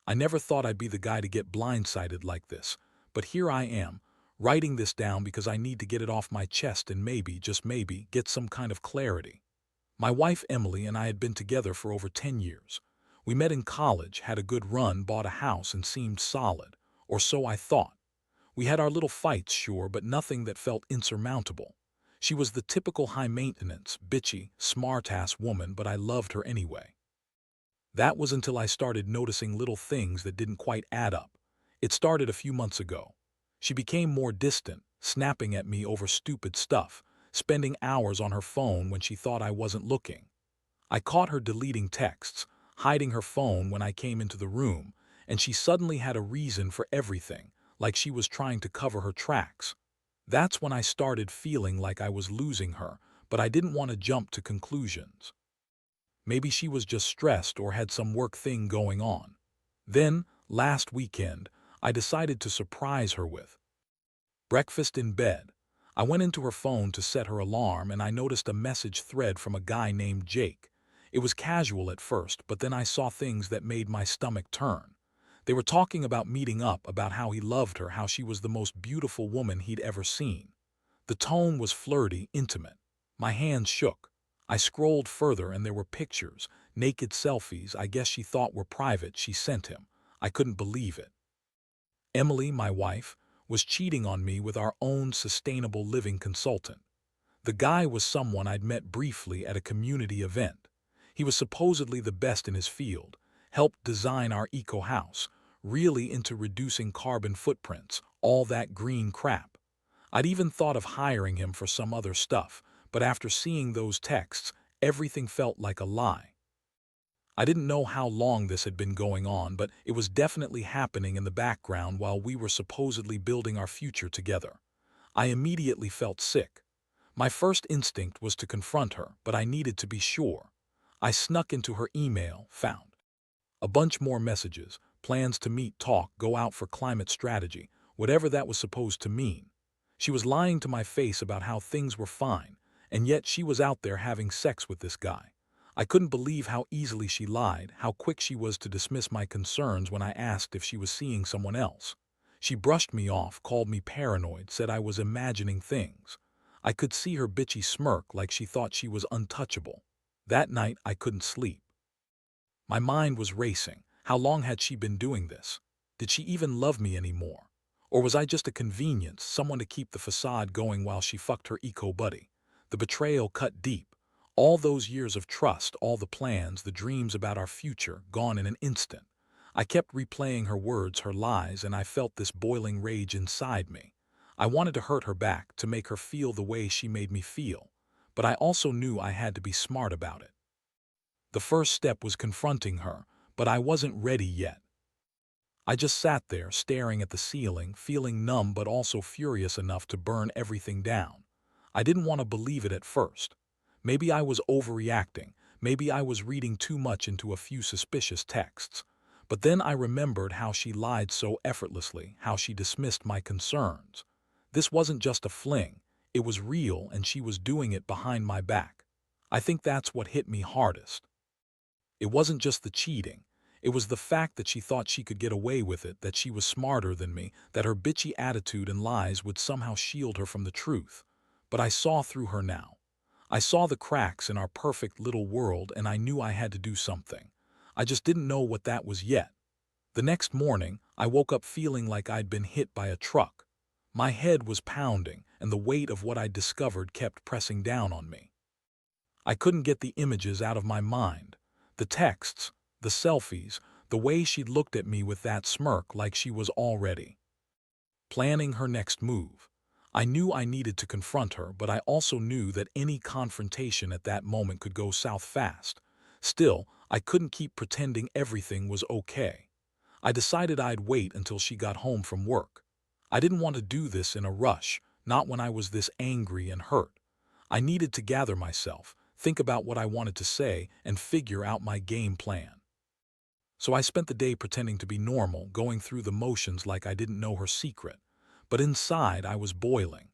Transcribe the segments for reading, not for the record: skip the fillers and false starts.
I never thought I'd be the guy to get blindsided like this, but here I am, writing this down because I need to get it off my chest and maybe, just maybe, get some kind of clarity. My wife Emily and I had been together for over 10 years. We met in college, had a good run, bought a house, and seemed solid, or so I thought. We had our little fights, sure, but nothing that felt insurmountable. She was the typical high-maintenance, bitchy, smart-ass woman, but I loved her anyway. That was until I started noticing little things that didn't quite add up. It started a few months ago. She became more distant, snapping at me over stupid stuff, spending hours on her phone when she thought I wasn't looking. I caught her deleting texts, hiding her phone when I came into the room, and she suddenly had a reason for everything, like she was trying to cover her tracks. That's when I started feeling like I was losing her, but I didn't want to jump to conclusions. Maybe she was just stressed or had some work thing going on. Then, last weekend, I decided to surprise her with breakfast in bed. I went into her phone to set her alarm and I noticed a message thread from a guy named Jake. It was casual at first, but then I saw things that made my stomach turn. They were talking about meeting up, about how he loved her, how she was the most beautiful woman he'd ever seen. The tone was flirty, intimate. My hands shook. I scrolled further and there were pictures, naked selfies I guess she thought were private, she sent him. I couldn't believe it. Emily, my wife, was cheating on me with our own sustainable living consultant. The guy was someone I'd met briefly at a community event. He was supposedly the best in his field, helped design our eco-house, really into reducing carbon footprints, all that green crap. I'd even thought of hiring him for some other stuff, but after seeing those texts, everything felt like a lie. I didn't know how long this had been going on, but it was definitely happening in the background while we were supposedly building our future together. I immediately felt sick. My first instinct was to confront her, but I needed to be sure. I snuck into her email, found a bunch more messages, plans to meet, talk, go out for climate strategy, whatever that was supposed to mean. She was lying to my face about how things were fine, and yet she was out there having sex with this guy. I couldn't believe how easily she lied, how quick she was to dismiss my concerns when I asked if she was seeing someone else. She brushed me off, called me paranoid, said I was imagining things. I could see her bitchy smirk like she thought she was untouchable. That night I couldn't sleep. My mind was racing. How long had she been doing this? Did she even love me anymore? Or was I just a convenience, someone to keep the facade going while she fucked her eco-buddy? The betrayal cut deep. All those years of trust, all the plans, the dreams about our future, gone in an instant. I kept replaying her words, her lies, and I felt this boiling rage inside me. I wanted to hurt her back, to make her feel the way she made me feel. But I also knew I had to be smart about it. The first step was confronting her, but I wasn't ready yet. I just sat there, staring at the ceiling, feeling numb but also furious enough to burn everything down. I didn't want to believe it at first. Maybe I was overreacting. Maybe I was reading too much into a few suspicious texts. But then I remembered how she lied so effortlessly, how she dismissed my concerns. This wasn't just a fling. It was real, and she was doing it behind my back. I think that's what hit me hardest. It wasn't just the cheating. It was the fact that she thought she could get away with it, that she was smarter than me, that her bitchy attitude and lies would somehow shield her from the truth. But I saw through her now. I saw the cracks in our perfect little world, and I knew I had to do something. I just didn't know what that was yet. The next morning, I woke up feeling like I'd been hit by a truck. My head was pounding, and the weight of what I'd discovered kept pressing down on me. I couldn't get the images out of my mind. The texts, the selfies, the way she'd looked at me with that smirk like she was already planning her next move. I knew I needed to confront her, but I also knew that any confrontation at that moment could go south fast. Still, I couldn't keep pretending everything was okay. I decided I'd wait until she got home from work. I didn't want to do this in a rush, not when I was this angry and hurt. I needed to gather myself, think about what I wanted to say, and figure out my game plan. So I spent the day pretending to be normal, going through the motions like I didn't know her secret. But inside, I was boiling.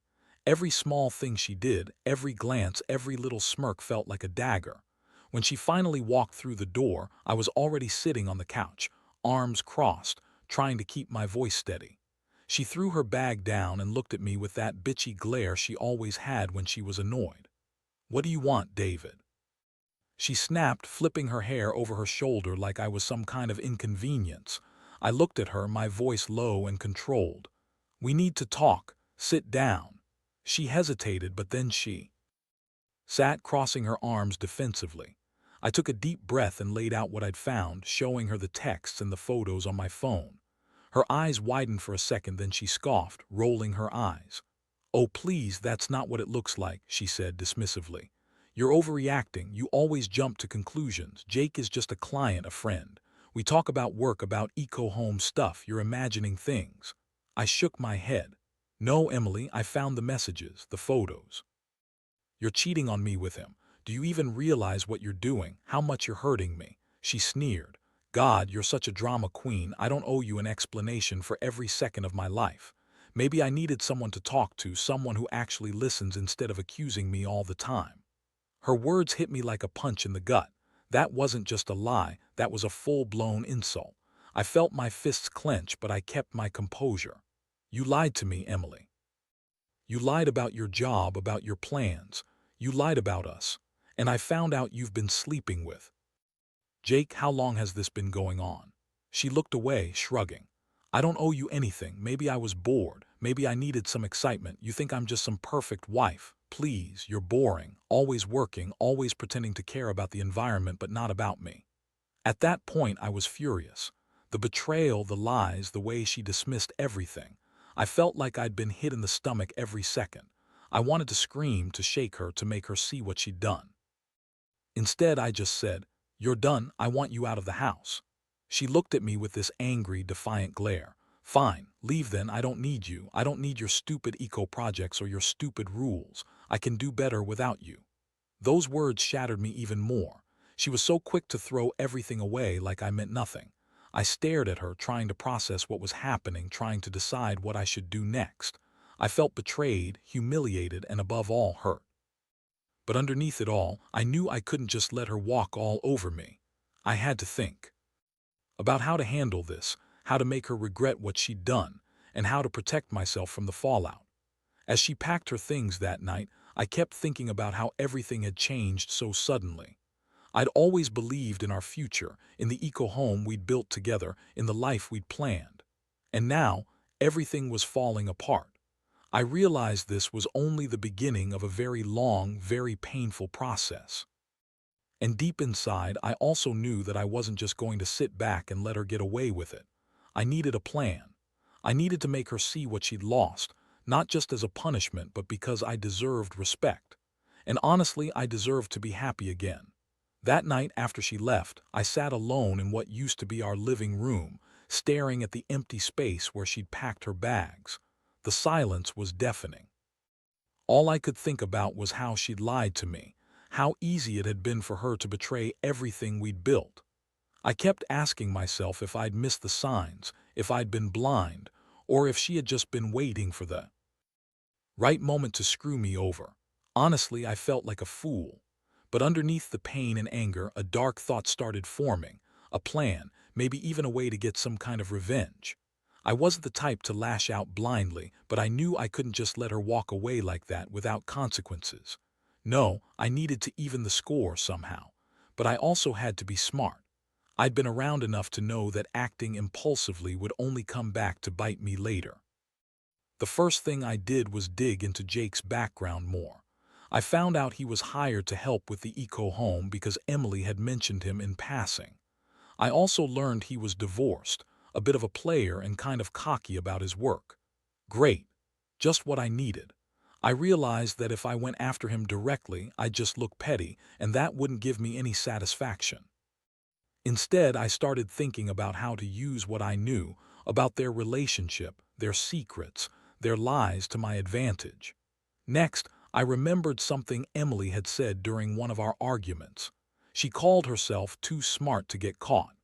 Every small thing she did, every glance, every little smirk felt like a dagger. When she finally walked through the door, I was already sitting on the couch, arms crossed, trying to keep my voice steady. She threw her bag down and looked at me with that bitchy glare she always had when she was annoyed. "What do you want, David?" She snapped, flipping her hair over her shoulder like I was some kind of inconvenience. I looked at her, my voice low and controlled. "We need to talk. Sit down." She hesitated, but then she sat, crossing her arms defensively. I took a deep breath and laid out what I'd found, showing her the texts and the photos on my phone. Her eyes widened for a second, then she scoffed, rolling her eyes. "Oh, please, that's not what it looks like," she said dismissively. "You're overreacting. You always jump to conclusions. Jake is just a client, a friend. We talk about work, about eco-home stuff. You're imagining things." I shook my head. "No, Emily, I found the messages, the photos. You're cheating on me with him. Do you even realize what you're doing, how much you're hurting me?" She sneered. "God, you're such a drama queen. I don't owe you an explanation for every second of my life. Maybe I needed someone to talk to, someone who actually listens instead of accusing me all the time." Her words hit me like a punch in the gut. That wasn't just a lie, that was a full-blown insult. I felt my fists clench, but I kept my composure. "You lied to me, Emily. You lied about your job, about your plans. You lied about us. And I found out you've been sleeping with Jake. How long has this been going on?" She looked away, shrugging. "I don't owe you anything. Maybe I was bored. Maybe I needed some excitement. You think I'm just some perfect wife. Please, you're boring. Always working, always pretending to care about the environment but not about me." At that point, I was furious. The betrayal, the lies, the way she dismissed everything. I felt like I'd been hit in the stomach every second. I wanted to scream, to shake her, to make her see what she'd done. Instead, I just said, "You're done. I want you out of the house." She looked at me with this angry, defiant glare. "Fine, leave then. I don't need you. I don't need your stupid eco projects or your stupid rules. I can do better without you." Those words shattered me even more. She was so quick to throw everything away like I meant nothing. I stared at her, trying to process what was happening, trying to decide what I should do next. I felt betrayed, humiliated, and above all, hurt. But underneath it all, I knew I couldn't just let her walk all over me. I had to think about how to handle this, how to make her regret what she'd done, and how to protect myself from the fallout. As she packed her things that night, I kept thinking about how everything had changed so suddenly. I'd always believed in our future, in the eco-home we'd built together, in the life we'd planned. And now, everything was falling apart. I realized this was only the beginning of a very long, very painful process. And deep inside, I also knew that I wasn't just going to sit back and let her get away with it. I needed a plan. I needed to make her see what she'd lost, not just as a punishment, but because I deserved respect. And honestly, I deserved to be happy again. That night after she left, I sat alone in what used to be our living room, staring at the empty space where she'd packed her bags. The silence was deafening. All I could think about was how she'd lied to me, how easy it had been for her to betray everything we'd built. I kept asking myself if I'd missed the signs, if I'd been blind, or if she had just been waiting for the right moment to screw me over. Honestly, I felt like a fool. But underneath the pain and anger, a dark thought started forming, a plan, maybe even a way to get some kind of revenge. I wasn't the type to lash out blindly, but I knew I couldn't just let her walk away like that without consequences. No, I needed to even the score somehow. But I also had to be smart. I'd been around enough to know that acting impulsively would only come back to bite me later. The first thing I did was dig into Jake's background more. I found out he was hired to help with the eco-home because Emily had mentioned him in passing. I also learned he was divorced, a bit of a player and kind of cocky about his work. Great. Just what I needed. I realized that if I went after him directly, I'd just look petty, and that wouldn't give me any satisfaction. Instead, I started thinking about how to use what I knew about their relationship, their secrets, their lies to my advantage. Next, I remembered something Emily had said during one of our arguments. She called herself too smart to get caught.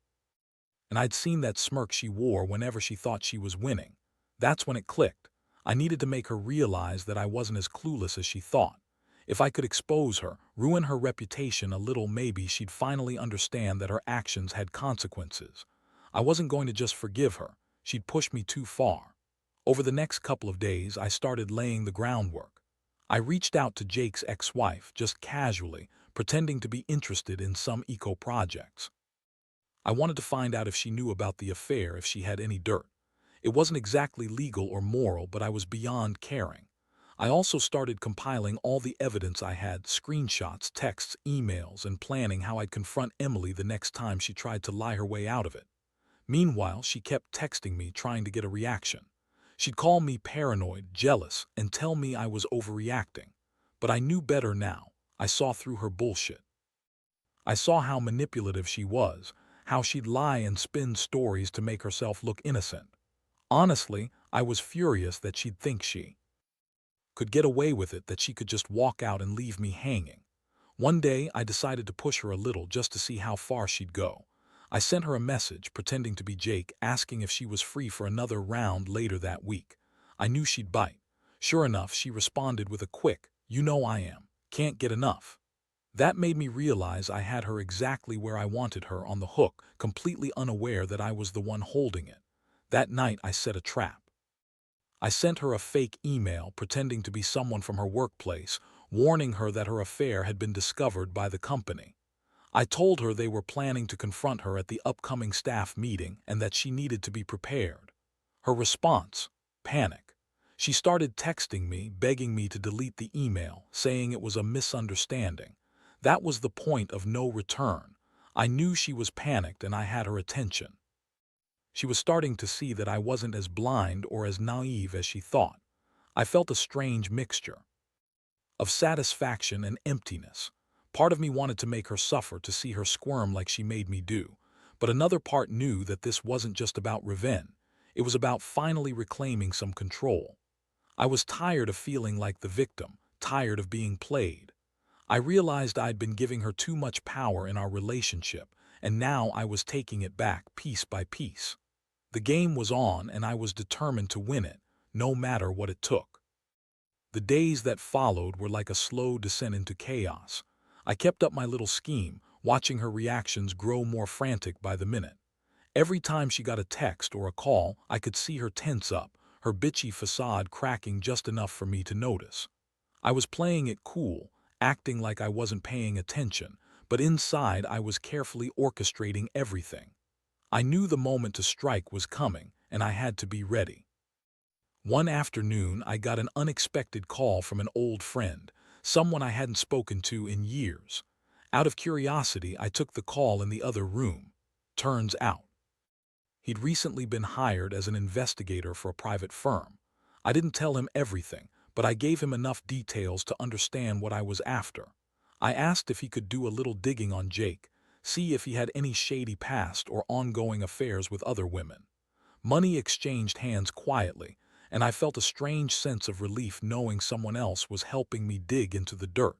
And I'd seen that smirk she wore whenever she thought she was winning. That's when it clicked. I needed to make her realize that I wasn't as clueless as she thought. If I could expose her, ruin her reputation a little, maybe she'd finally understand that her actions had consequences. I wasn't going to just forgive her. She'd pushed me too far. Over the next couple of days, I started laying the groundwork. I reached out to Jake's ex-wife, just casually, pretending to be interested in some eco projects. I wanted to find out if she knew about the affair, if she had any dirt. It wasn't exactly legal or moral, but I was beyond caring. I also started compiling all the evidence I had, screenshots, texts, emails, and planning how I'd confront Emily the next time she tried to lie her way out of it. Meanwhile, she kept texting me, trying to get a reaction. She'd call me paranoid, jealous, and tell me I was overreacting. But I knew better now. I saw through her bullshit. I saw how manipulative she was, how she'd lie and spin stories to make herself look innocent. Honestly, I was furious that she'd think she could get away with it, that she could just walk out and leave me hanging. One day, I decided to push her a little just to see how far she'd go. I sent her a message, pretending to be Jake, asking if she was free for another round later that week. I knew she'd bite. Sure enough, she responded with a quick, "You know I am. Can't get enough." That made me realize I had her exactly where I wanted her, on the hook, completely unaware that I was the one holding it. That night, I set a trap. I sent her a fake email pretending to be someone from her workplace, warning her that her affair had been discovered by the company. I told her they were planning to confront her at the upcoming staff meeting and that she needed to be prepared. Her response? Panic. She started texting me, begging me to delete the email, saying it was a misunderstanding. That was the point of no return. I knew she was panicked and I had her attention. She was starting to see that I wasn't as blind or as naive as she thought. I felt a strange mixture of satisfaction and emptiness. Part of me wanted to make her suffer, to see her squirm like she made me do. But another part knew that this wasn't just about revenge. It was about finally reclaiming some control. I was tired of feeling like the victim, tired of being played. I realized I'd been giving her too much power in our relationship, and now I was taking it back piece by piece. The game was on, and I was determined to win it, no matter what it took. The days that followed were like a slow descent into chaos. I kept up my little scheme, watching her reactions grow more frantic by the minute. Every time she got a text or a call, I could see her tense up, her bitchy facade cracking just enough for me to notice. I was playing it cool, acting like I wasn't paying attention, but inside I was carefully orchestrating everything. I knew the moment to strike was coming, and I had to be ready. One afternoon, I got an unexpected call from an old friend, someone I hadn't spoken to in years. Out of curiosity, I took the call in the other room. Turns out, he'd recently been hired as an investigator for a private firm. I didn't tell him everything, but I gave him enough details to understand what I was after. I asked if he could do a little digging on Jake, see if he had any shady past or ongoing affairs with other women. Money exchanged hands quietly, and I felt a strange sense of relief knowing someone else was helping me dig into the dirt.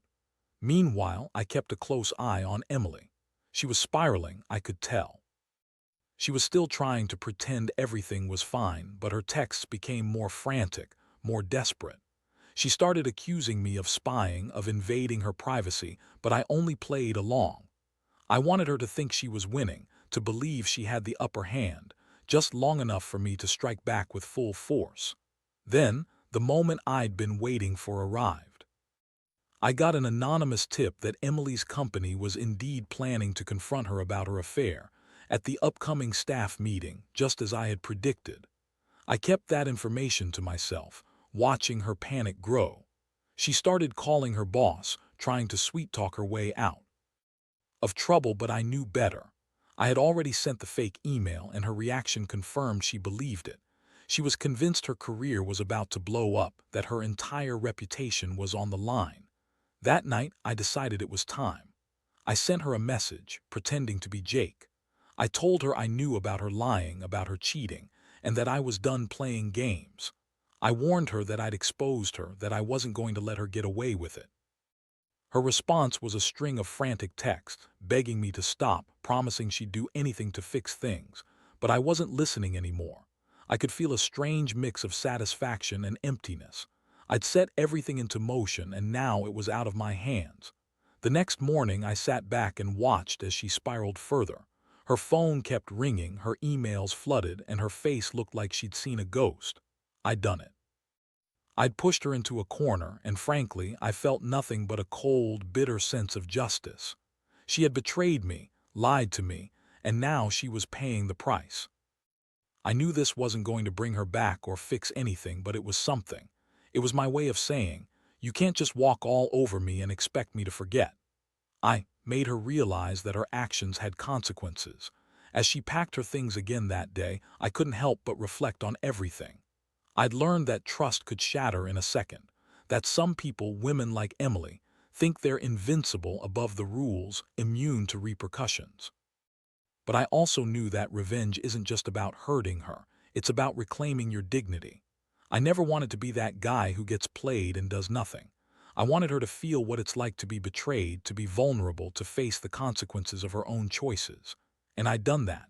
Meanwhile, I kept a close eye on Emily. She was spiraling, I could tell. She was still trying to pretend everything was fine, but her texts became more frantic, more desperate. She started accusing me of spying, of invading her privacy, but I only played along. I wanted her to think she was winning, to believe she had the upper hand, just long enough for me to strike back with full force. Then, the moment I'd been waiting for arrived. I got an anonymous tip that Emily's company was indeed planning to confront her about her affair at the upcoming staff meeting, just as I had predicted. I kept that information to myself, watching her panic grow. She started calling her boss, trying to sweet-talk her way out of trouble, but I knew better. I had already sent the fake email, and her reaction confirmed she believed it. She was convinced her career was about to blow up, that her entire reputation was on the line. That night, I decided it was time. I sent her a message, pretending to be Jake. I told her I knew about her lying, about her cheating, and that I was done playing games. I warned her that I'd exposed her, that I wasn't going to let her get away with it. Her response was a string of frantic texts, begging me to stop, promising she'd do anything to fix things. But I wasn't listening anymore. I could feel a strange mix of satisfaction and emptiness. I'd set everything into motion, and now it was out of my hands. The next morning, I sat back and watched as she spiraled further. Her phone kept ringing, her emails flooded, and her face looked like she'd seen a ghost. I'd done it. I'd pushed her into a corner, and frankly, I felt nothing but a cold, bitter sense of justice. She had betrayed me, lied to me, and now she was paying the price. I knew this wasn't going to bring her back or fix anything, but it was something. It was my way of saying, you can't just walk all over me and expect me to forget. I made her realize that her actions had consequences. As she packed her things again that day, I couldn't help but reflect on everything. I'd learned that trust could shatter in a second, that some people, women like Emily, think they're invincible above the rules, immune to repercussions. But I also knew that revenge isn't just about hurting her, it's about reclaiming your dignity. I never wanted to be that guy who gets played and does nothing. I wanted her to feel what it's like to be betrayed, to be vulnerable, to face the consequences of her own choices. And I'd done that.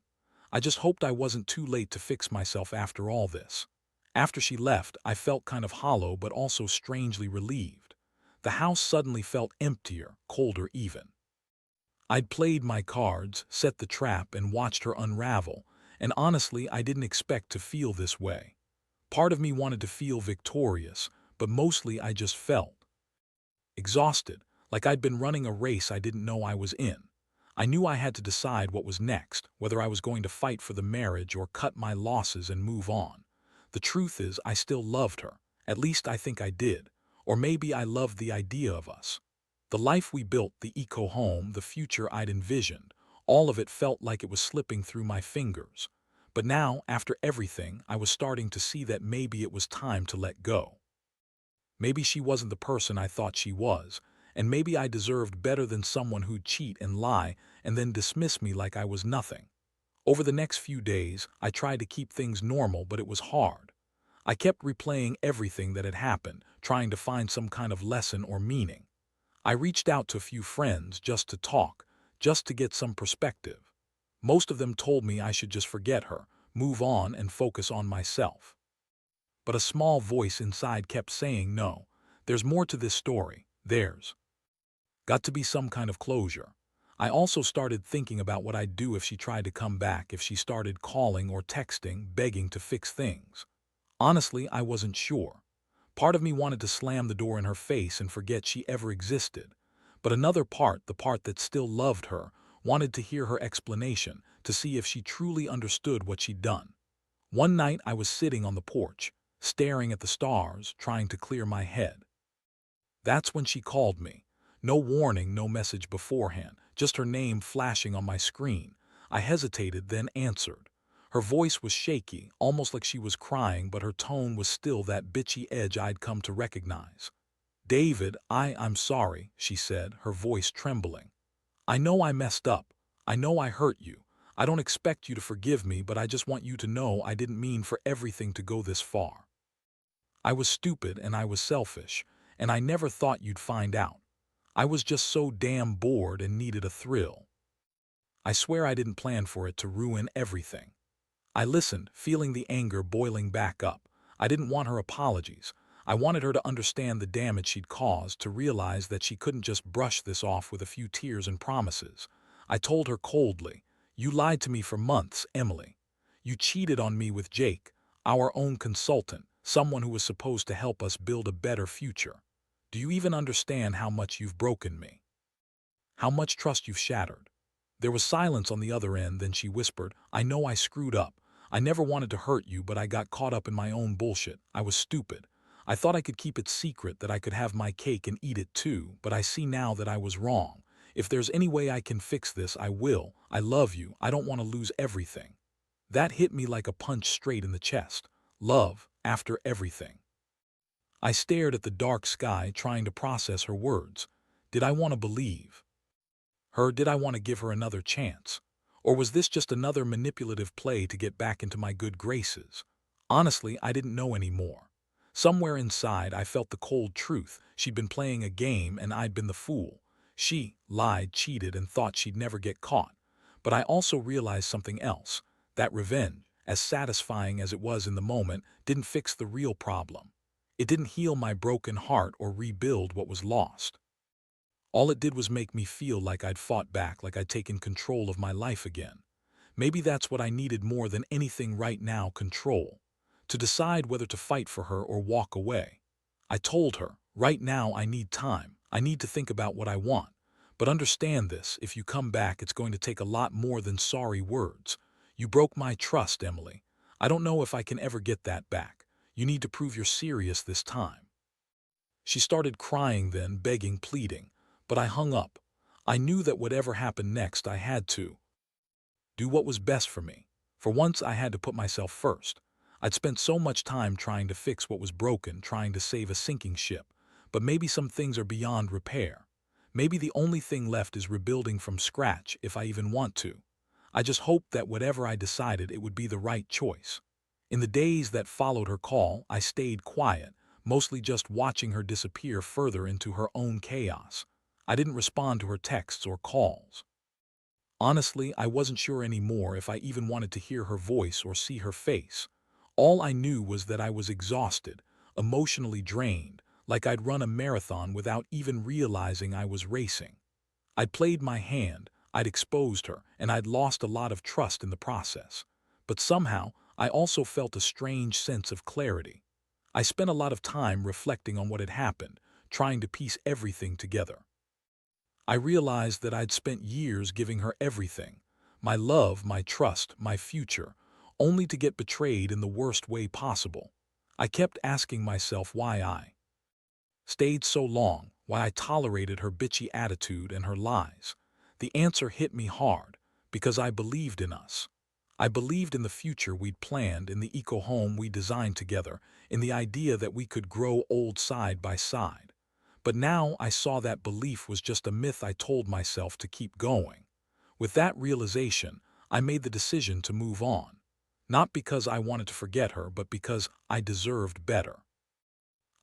I just hoped I wasn't too late to fix myself after all this. After she left, I felt kind of hollow but also strangely relieved. The house suddenly felt emptier, colder even. I'd played my cards, set the trap, and watched her unravel, and honestly, I didn't expect to feel this way. Part of me wanted to feel victorious, but mostly I just felt exhausted, like I'd been running a race I didn't know I was in. I knew I had to decide what was next, whether I was going to fight for the marriage or cut my losses and move on. The truth is, I still loved her. At least I think I did. Or maybe I loved the idea of us. The life we built, the eco-home, the future I'd envisioned, all of it felt like it was slipping through my fingers. But now, after everything, I was starting to see that maybe it was time to let go. Maybe she wasn't the person I thought she was, and maybe I deserved better than someone who'd cheat and lie and then dismiss me like I was nothing. Over the next few days, I tried to keep things normal, but it was hard. I kept replaying everything that had happened, trying to find some kind of lesson or meaning. I reached out to a few friends just to talk, just to get some perspective. Most of them told me I should just forget her, move on, and focus on myself. But a small voice inside kept saying, no, there's more to this story. There's got to be some kind of closure. I also started thinking about what I'd do if she tried to come back, if she started calling or texting, begging to fix things. Honestly, I wasn't sure. Part of me wanted to slam the door in her face and forget she ever existed. But another part, the part that still loved her, wanted to hear her explanation, to see if she truly understood what she'd done. One night I was sitting on the porch, staring at the stars, trying to clear my head. That's when she called me. No warning, no message beforehand, just her name flashing on my screen. I hesitated, then answered. Her voice was shaky, almost like she was crying, but her tone was still that bitchy edge I'd come to recognize. David, I'm sorry, she said, her voice trembling. I know I messed up. I know I hurt you. I don't expect you to forgive me, but I just want you to know I didn't mean for everything to go this far. I was stupid and I was selfish, and I never thought you'd find out. I was just so damn bored and needed a thrill. I swear I didn't plan for it to ruin everything. I listened, feeling the anger boiling back up. I didn't want her apologies. I wanted her to understand the damage she'd caused, to realize that she couldn't just brush this off with a few tears and promises. I told her coldly, you lied to me for months, Emily. You cheated on me with Jake, our own consultant, someone who was supposed to help us build a better future. Do you even understand how much you've broken me? How much trust you've shattered? There was silence on the other end, then she whispered, I know I screwed up. I never wanted to hurt you, but I got caught up in my own bullshit. I was stupid. I thought I could keep it secret, that I could have my cake and eat it too, but I see now that I was wrong. If there's any way I can fix this, I will. I love you. I don't want to lose everything. That hit me like a punch straight in the chest. Love, after everything. I stared at the dark sky, trying to process her words. Did I want to believe her? Did I want to give her another chance? Or was this just another manipulative play to get back into my good graces? Honestly, I didn't know anymore. Somewhere inside, I felt the cold truth. She'd been playing a game and I'd been the fool. She lied, cheated, and thought she'd never get caught. But I also realized something else. That revenge, as satisfying as it was in the moment, didn't fix the real problem. It didn't heal my broken heart or rebuild what was lost. All it did was make me feel like I'd fought back, like I'd taken control of my life again. Maybe that's what I needed more than anything right now, control. To decide whether to fight for her or walk away. I told her, right now I need time. I need to think about what I want. But understand this, if you come back, it's going to take a lot more than sorry words. You broke my trust, Emily. I don't know if I can ever get that back. You need to prove you're serious this time. She started crying then, begging, pleading. But I hung up. I knew that whatever happened next, I had to do what was best for me. For once, I had to put myself first. I'd spent so much time trying to fix what was broken, trying to save a sinking ship. But maybe some things are beyond repair. Maybe the only thing left is rebuilding from scratch, if I even want to. I just hoped that whatever I decided, it would be the right choice. In the days that followed her call, I stayed quiet, mostly just watching her disappear further into her own chaos. I didn't respond to her texts or calls. Honestly, I wasn't sure anymore if I even wanted to hear her voice or see her face. All I knew was that I was exhausted, emotionally drained, like I'd run a marathon without even realizing I was racing. I'd played my hand, I'd exposed her, and I'd lost a lot of trust in the process. But somehow, I also felt a strange sense of clarity. I spent a lot of time reflecting on what had happened, trying to piece everything together. I realized that I'd spent years giving her everything, my love, my trust, my future, only to get betrayed in the worst way possible. I kept asking myself why I stayed so long, why I tolerated her bitchy attitude and her lies. The answer hit me hard, because I believed in us. I believed in the future we'd planned, in the eco-home we designed together, in the idea that we could grow old side by side. But now I saw that belief was just a myth I told myself to keep going. With that realization, I made the decision to move on. Not because I wanted to forget her, but because I deserved better.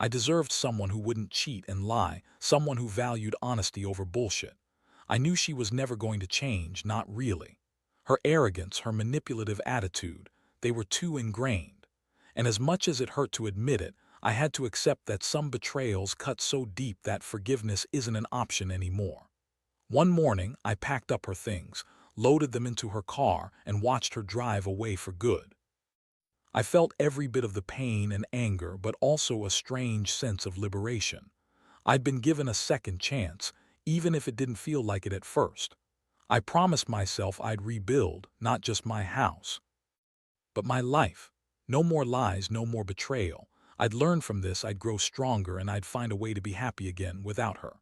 I deserved someone who wouldn't cheat and lie, someone who valued honesty over bullshit. I knew she was never going to change, not really. Her arrogance, her manipulative attitude, they were too ingrained. And as much as it hurt to admit it, I had to accept that some betrayals cut so deep that forgiveness isn't an option anymore. One morning, I packed up her things, loaded them into her car, and watched her drive away for good. I felt every bit of the pain and anger, but also a strange sense of liberation. I'd been given a second chance, even if it didn't feel like it at first. I promised myself I'd rebuild, not just my house, but my life. No more lies, no more betrayal. I'd learn from this, I'd grow stronger, and I'd find a way to be happy again without her.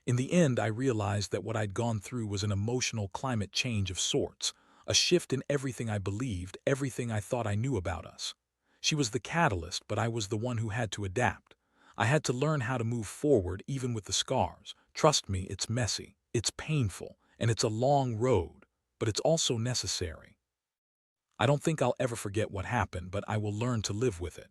In the end, I realized that what I'd gone through was an emotional climate change of sorts, a shift in everything I believed, everything I thought I knew about us. She was the catalyst, but I was the one who had to adapt. I had to learn how to move forward even with the scars. Trust me, it's messy, it's painful, and it's a long road, but it's also necessary. I don't think I'll ever forget what happened, but I will learn to live with it.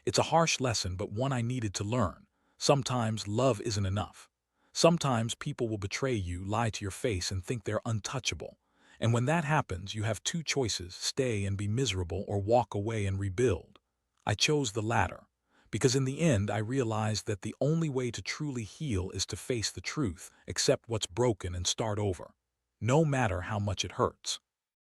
It's a harsh lesson, but one I needed to learn. Sometimes love isn't enough. Sometimes people will betray you, lie to your face, and think they're untouchable. And when that happens, you have two choices: stay and be miserable or walk away and rebuild. I chose the latter, because in the end I realized that the only way to truly heal is to face the truth, accept what's broken, and start over, no matter how much it hurts.